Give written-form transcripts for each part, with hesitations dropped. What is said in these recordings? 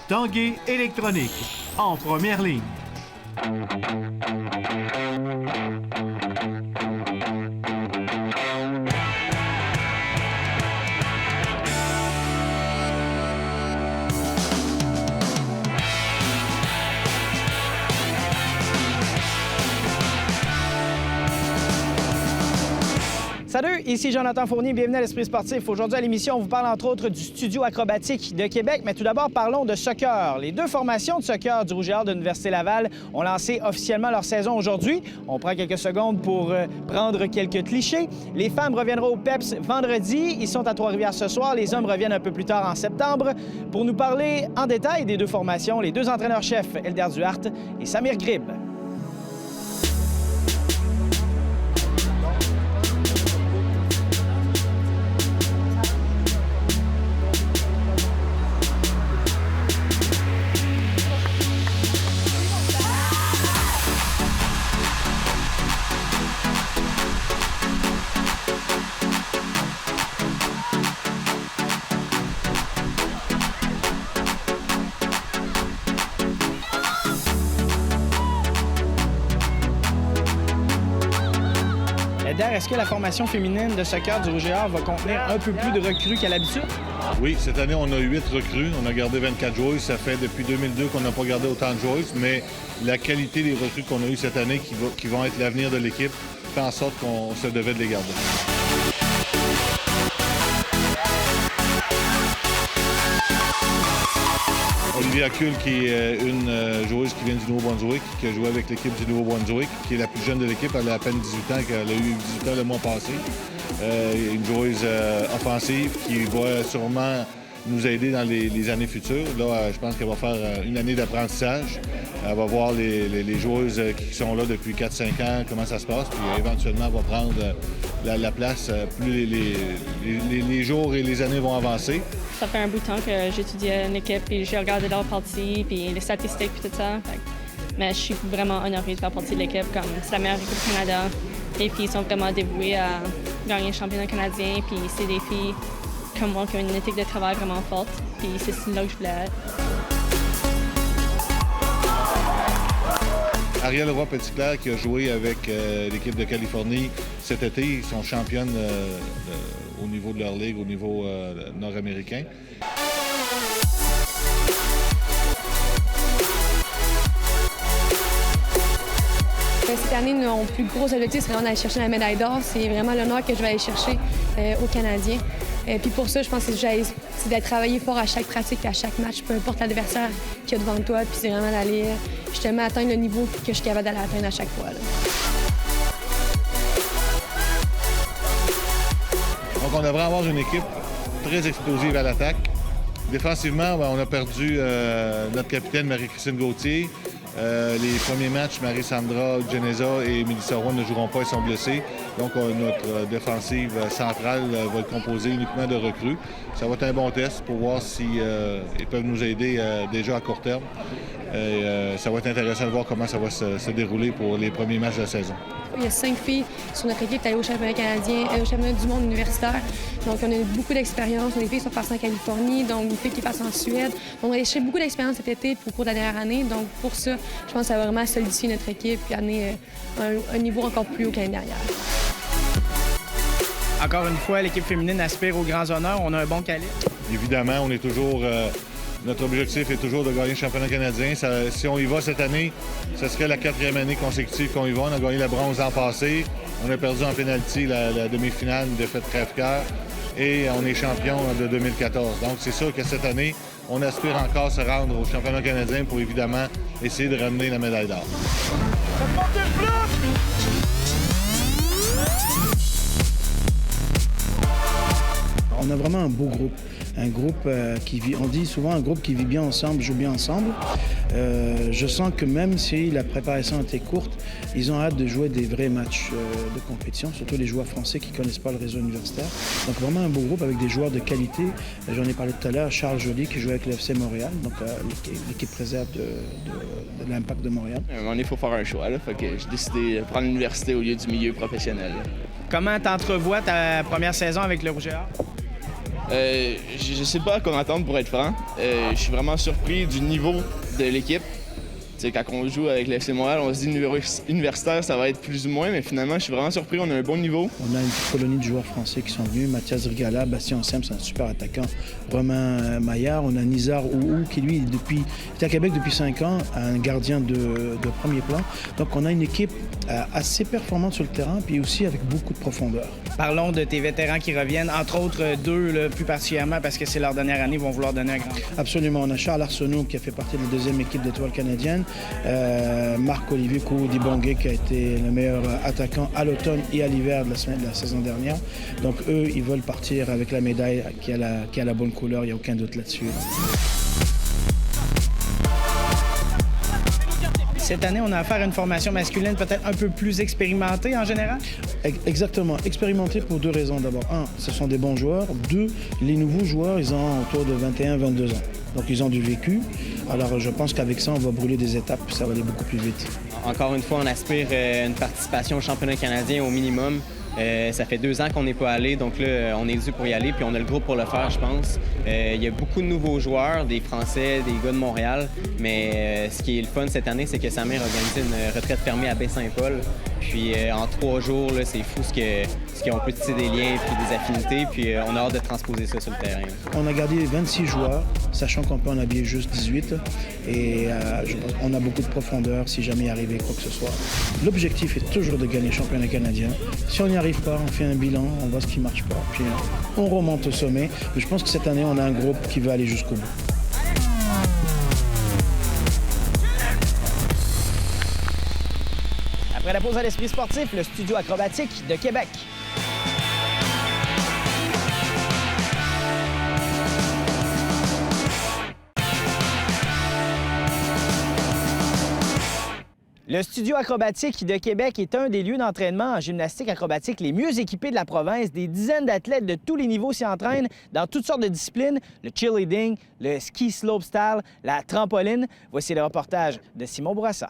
Tanguay Électronique, en première ligne. Salut, ici Jonathan Fournier, bienvenue à l'Esprit sportif. Aujourd'hui à l'émission, on vous parle entre autres du studio acrobatique de Québec, mais tout d'abord parlons de soccer. Les deux formations de soccer du Rouge et Or de l'Université Laval ont lancé officiellement leur saison aujourd'hui. On prend quelques secondes pour prendre quelques clichés. Les femmes reviendront au PEPS vendredi, ils sont à Trois-Rivières ce soir, les hommes reviennent un peu plus tard en septembre. Pour nous parler en détail des deux formations, les deux entraîneurs-chefs, Elder Duhart et Samir Grib. Est-ce que la formation féminine de soccer du Rouge et Or va contenir un peu plus de recrues qu'à l'habitude? Oui, cette année, on a 8 recrues. On a gardé 24 joueuses. Ça fait depuis 2002 qu'on n'a pas gardé autant de joueuses, mais la qualité des recrues qu'on a eues cette année, qui vont être l'avenir de l'équipe, fait en sorte qu'on se devait de les garder. Olivia Kuhl, qui est une joueuse qui vient du Nouveau-Brunswick, qui a joué avec l'équipe du Nouveau-Brunswick, qui est la plus jeune de l'équipe. Elle a à peine 18 ans, elle a eu 18 ans le mois passé. Une joueuse offensive qui va sûrement nous aider dans les années futures. Là, je pense qu'elle va faire une année d'apprentissage. Elle va voir les joueuses qui sont là depuis 4-5 ans, comment ça se passe, puis éventuellement, elle va prendre la place plus les jours et les années vont avancer. Ça fait un bout de temps que j'étudiais une équipe et j'ai regardé leurs parties, puis les statistiques, puis tout ça. Mais je suis vraiment honorée de faire partie de l'équipe, comme c'est la meilleure équipe du Canada. Les filles sont vraiment dévouées à gagner le championnat canadien, puis c'est des filles comme moi qui ont une éthique de travail vraiment forte, puis c'est là que je voulais être. Ariel Roy-Petitclerc, qui a joué avec l'équipe de Californie cet été, ils sont championnes au niveau de leur ligue, au niveau nord-américain. Cette année, mon plus gros objectif, c'est vraiment d'aller chercher la médaille d'or. C'est vraiment l'honneur que je vais aller chercher aux Canadiens. Puis pour ça, je pense que c'est d'être travailler fort à chaque pratique et à chaque match, peu importe l'adversaire qu'il y a devant toi. Puis c'est vraiment d'aller justement atteindre le niveau que je suis capable d'aller atteindre à chaque fois. Là. Donc on devrait avoir une équipe très explosive à l'attaque. Défensivement, on a perdu notre capitaine Marie-Christine Gauthier. Les premiers matchs, Marie-Sandra Geneza et Mélissa Roy ne joueront pas, ils sont blessés. Donc, notre défensive centrale va être composée uniquement de recrues. Ça va être un bon test pour voir s'ils peuvent nous aider déjà à court terme. Ça va être intéressant de voir comment ça va se dérouler pour les premiers matchs de la saison. Il y a 5 filles sur notre équipe qui est allée au championnat canadien, au championnat du monde universitaire. Donc, on a eu beaucoup d'expérience. Les filles sont passées en Californie, donc une fille qui passe en Suède. On a cherché beaucoup d'expérience cet été au cours de la dernière année. Donc, pour ça, je pense que ça va vraiment solidifier notre équipe et amener un niveau encore plus haut que l'année dernière. Encore une fois, l'équipe féminine aspire aux grands honneurs. On a un bon calibre. Évidemment, on est toujours... Notre objectif est toujours de gagner le championnat canadien. Si on y va cette année, ce serait la 4e année consécutive qu'on y va. On a gagné la bronze l'an passé. On a perdu en pénalty la demi-finale, une défaite crève-cœur. Et on est champion de 2014. Donc, c'est sûr que cette année, on aspire encore à se rendre au championnat canadien pour évidemment essayer de ramener la médaille d'or. On a vraiment un beau groupe. Un groupe qui vit, on dit souvent un groupe qui vit bien ensemble, joue bien ensemble. Je sens que même si la préparation était courte, ils ont hâte de jouer des vrais matchs de compétition, surtout les joueurs français qui ne connaissent pas le réseau universitaire. Donc vraiment un beau groupe avec des joueurs de qualité. J'en ai parlé tout à l'heure, Charles Joly qui joue avec le FC Montréal, donc l'équipe réserve de l'Impact de Montréal. À un moment donné, il faut faire un choix, là, fait que j'ai décidé de prendre l'université au lieu du milieu professionnel. Comment t'entrevois ta première saison avec le Rouge et Or? Je sais pas à quoi m'attendre pour être franc. Je suis vraiment surpris du niveau de l'équipe. T'sais, quand on joue avec l'FC Montréal, on se dit niveau universitaire, ça va être plus ou moins, mais finalement, je suis vraiment surpris. On a un bon niveau. On a une petite colonie de joueurs français qui sont venus. Mathias Rigala, Bastien Sem, c'est un super attaquant. Romain Maillard. On a Nizar Ouhou, qui lui est à Québec depuis 5 ans, un gardien de premier plan. Donc, on a une équipe assez performante sur le terrain, puis aussi avec beaucoup de profondeur. Parlons de tes vétérans qui reviennent, entre autres deux, là, plus particulièrement parce que c'est leur dernière année, ils vont vouloir donner un grand. Absolument. On a Charles Arsenault qui a fait partie de la deuxième équipe d'Étoile canadienne. Marc-Olivier Koudibongue qui a été le meilleur attaquant à l'automne et à l'hiver de la saison dernière. Donc eux, ils veulent partir avec la médaille qui a la bonne couleur, il n'y a aucun doute là-dessus. Cette année, on a affaire à une formation masculine peut-être un peu plus expérimentée en général? Exactement. Expérimenté pour 2 raisons. D'abord, 1, ce sont des bons joueurs. 2, les nouveaux joueurs, ils ont autour de 21-22 ans. Donc, ils ont du vécu. Alors, je pense qu'avec ça, on va brûler des étapes et ça va aller beaucoup plus vite. Encore une fois, on aspire une participation au championnat canadien au minimum. Ça fait 2 ans qu'on n'est pas allé, donc là, on est dû pour y aller, puis on a le groupe pour le faire, je pense. Il y a beaucoup de nouveaux joueurs, des Français, des gars de Montréal, mais ce qui est le fun cette année, c'est que Samir a organisé une retraite fermée à Baie-Saint-Paul. Puis en 3 jours, là, c'est fou on peut tisser des liens puis des affinités, puis on a hâte de transposer ça sur le terrain. On a gardé 26 joueurs, sachant qu'on peut en habiller juste 18. Et on a beaucoup de profondeur si jamais il arrivait quoi que ce soit. L'objectif est toujours de gagner le championnat canadien. Si on n'y arrive pas, on fait un bilan, on voit ce qui ne marche pas, puis on remonte au sommet. Mais je pense que cette année, on a un groupe qui va aller jusqu'au bout. Après la pause à l'Esprit sportif, le studio acrobatique de Québec. Le studio acrobatique de Québec est un des lieux d'entraînement en gymnastique acrobatique les mieux équipés de la province. Des dizaines d'athlètes de tous les niveaux s'y entraînent dans toutes sortes de disciplines, le cheerleading, le ski slopestyle, la trampoline. Voici le reportage de Simon Bourassa.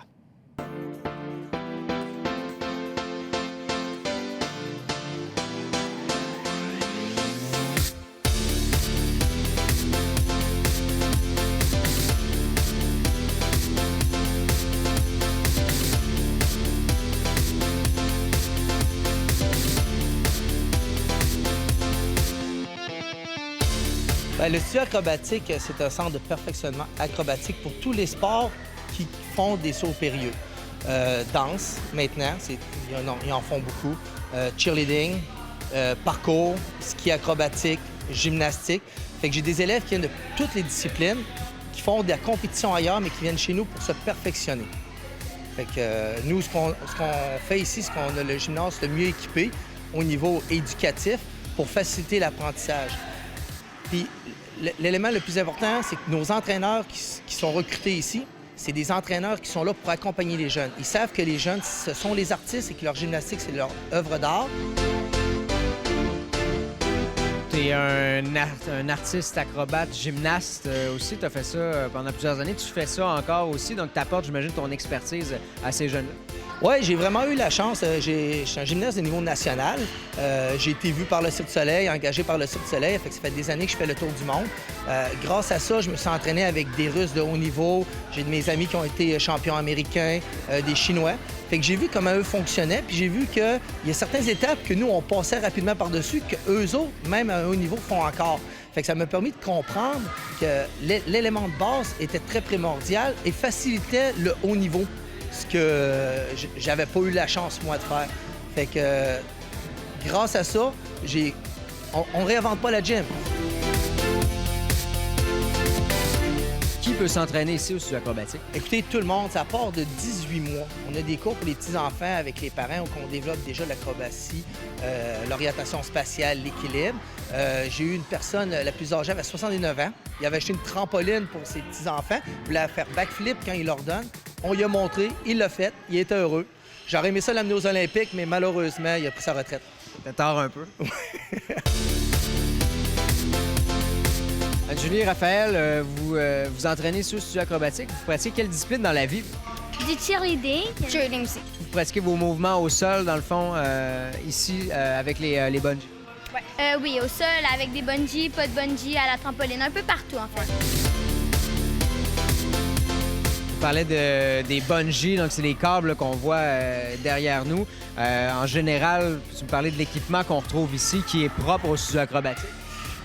Bien, le studio acrobatique, c'est un centre de perfectionnement acrobatique pour tous les sports qui font des sauts périlleux. Danse, maintenant, ils en font beaucoup. Cheerleading, parcours, ski acrobatique, gymnastique. Fait que j'ai des élèves qui viennent de toutes les disciplines, qui font de la compétition ailleurs, mais qui viennent chez nous pour se perfectionner. Fait que nous, ce qu'on fait ici, c'est qu'on a le gymnase le mieux équipé au niveau éducatif pour faciliter l'apprentissage. Puis l'élément le plus important, c'est que nos entraîneurs qui sont recrutés ici, c'est des entraîneurs qui sont là pour accompagner les jeunes. Ils savent que les jeunes, ce sont les artistes et que leur gymnastique, c'est leur œuvre d'art. Tu es un artiste, acrobate, gymnaste aussi. Tu as fait ça pendant plusieurs années. Tu fais ça encore aussi, donc tu apportes, j'imagine, ton expertise à ces jeunes-là. Oui, j'ai vraiment eu la chance. Je suis un gymnaste de niveau national. J'ai été vu par le Cirque du Soleil, engagé par le Cirque du Soleil. Ça fait des années que je fais le tour du monde. Grâce à ça, je me suis entraîné avec des Russes de haut niveau. J'ai de mes amis qui ont été champions américains, des Chinois. Fait que j'ai vu comment eux fonctionnaient, puis j'ai vu qu'il y a certaines étapes que nous, on passait rapidement par-dessus, qu'eux autres, même à un haut niveau, font encore. Fait que ça m'a permis de comprendre que l'élément de base était très primordial et facilitait le haut niveau, ce que j'avais pas eu la chance, moi, de faire. Fait que grâce à ça, on réinvente pas la gym. Qui peut s'entraîner ici au studio acrobatique? Écoutez, tout le monde, ça part de 18 mois. On a des cours pour les petits-enfants avec les parents où on développe déjà l'acrobatie, l'orientation spatiale, l'équilibre. J'ai eu une personne la plus âgée, elle avait 69 ans. Il avait acheté une trampoline pour ses petits-enfants. Il voulait faire backflip quand il leur donne. On lui a montré, il l'a fait, il était heureux. J'aurais aimé ça l'amener aux Olympiques, mais malheureusement, il a pris sa retraite. T'as tard un peu. Julie et Raphaël, vous entraînez sur le studio acrobatique. Vous pratiquez quelle discipline dans la vie? Du cheerleading. Cheerleading aussi. Vous pratiquez vos mouvements au sol, dans le fond, ici, avec les bungees. Oui, au sol, avec des bungees, pas de bungees, à la trampoline, un peu partout en fait. Tu parlais des bungees, donc c'est les câbles qu'on voit derrière nous. En général, tu me parlais de l'équipement qu'on retrouve ici qui est propre au studio acrobatique.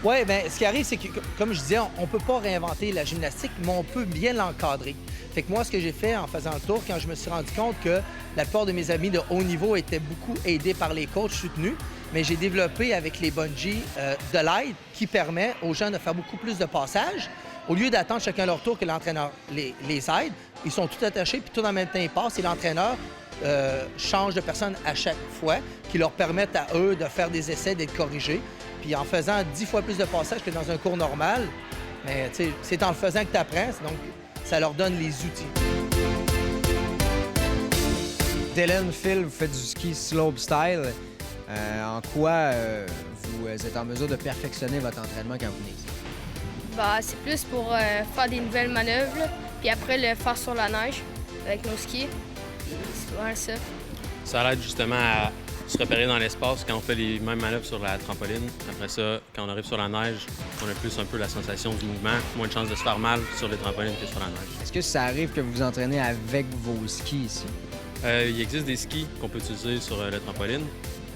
Oui, bien, ce qui arrive, c'est que, comme je disais, on ne peut pas réinventer la gymnastique, mais on peut bien l'encadrer. Fait que moi, ce que j'ai fait en faisant le tour, quand je me suis rendu compte que la plupart de mes amis de haut niveau étaient beaucoup aidés par les coachs soutenus, mais j'ai développé avec les bungees de l'aide qui permet aux gens de faire beaucoup plus de passages. Au lieu d'attendre chacun leur tour que l'entraîneur les aide, ils sont tout attachés, puis tout en même temps, ils passent et l'entraîneur change de personne à chaque fois, qui leur permettent à eux de faire des essais, d'être corrigés. Puis en faisant 10 fois plus de passages que dans un cours normal, mais c'est en le faisant que tu apprends, donc ça leur donne les outils. Dylan, Phil, vous faites du ski slope style. En quoi vous êtes en mesure de perfectionner votre entraînement quand vous venez ici? C'est plus pour faire des nouvelles manœuvres, là, puis après le faire sur la neige avec nos skis. C'est vraiment ça. Ça aide justement à se repérer dans l'espace quand on fait les mêmes manœuvres sur la trampoline. Après ça, quand on arrive sur la neige, on a plus un peu la sensation du mouvement, moins de chances de se faire mal sur les trampolines que sur la neige. Est-ce que ça arrive que vous vous entraînez avec vos skis ici? Il existe des skis qu'on peut utiliser sur le trampoline,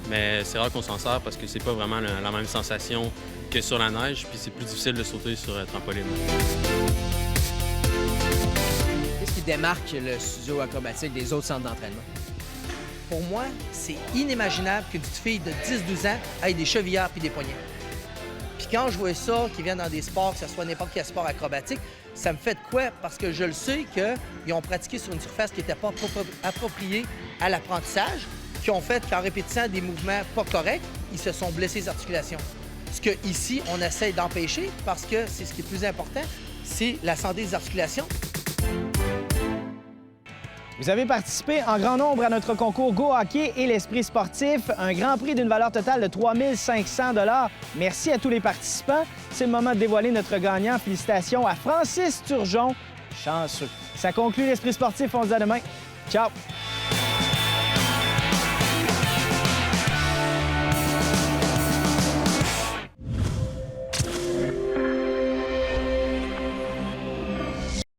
mais c'est rare qu'on s'en sert parce que c'est pas vraiment la même sensation que sur la neige, puis c'est plus difficile de sauter sur la trampoline. Qu'est-ce qui démarque le studio acrobatique des autres centres d'entraînement? Pour moi, c'est inimaginable qu'une petite fille de 10-12 ans ait des chevillères puis des poignets. Puis quand je vois ça, qui viennent dans des sports, que ce soit n'importe quel sport acrobatique, ça me fait de quoi? Parce que je le sais qu'ils ont pratiqué sur une surface qui n'était pas appropriée à l'apprentissage, qui ont fait qu'en répétissant des mouvements pas corrects, ils se sont blessés les articulations. Ce qu'ici, on essaie d'empêcher parce que c'est ce qui est plus important, c'est la santé des articulations. Vous avez participé en grand nombre à notre concours Go Hockey et l'Esprit sportif, un grand prix d'une valeur totale de 3 500 $. Merci à tous les participants. C'est le moment de dévoiler notre gagnant. Félicitations à Francis Turgeon. Chanceux. Ça conclut l'Esprit sportif. On se dit à demain. Ciao!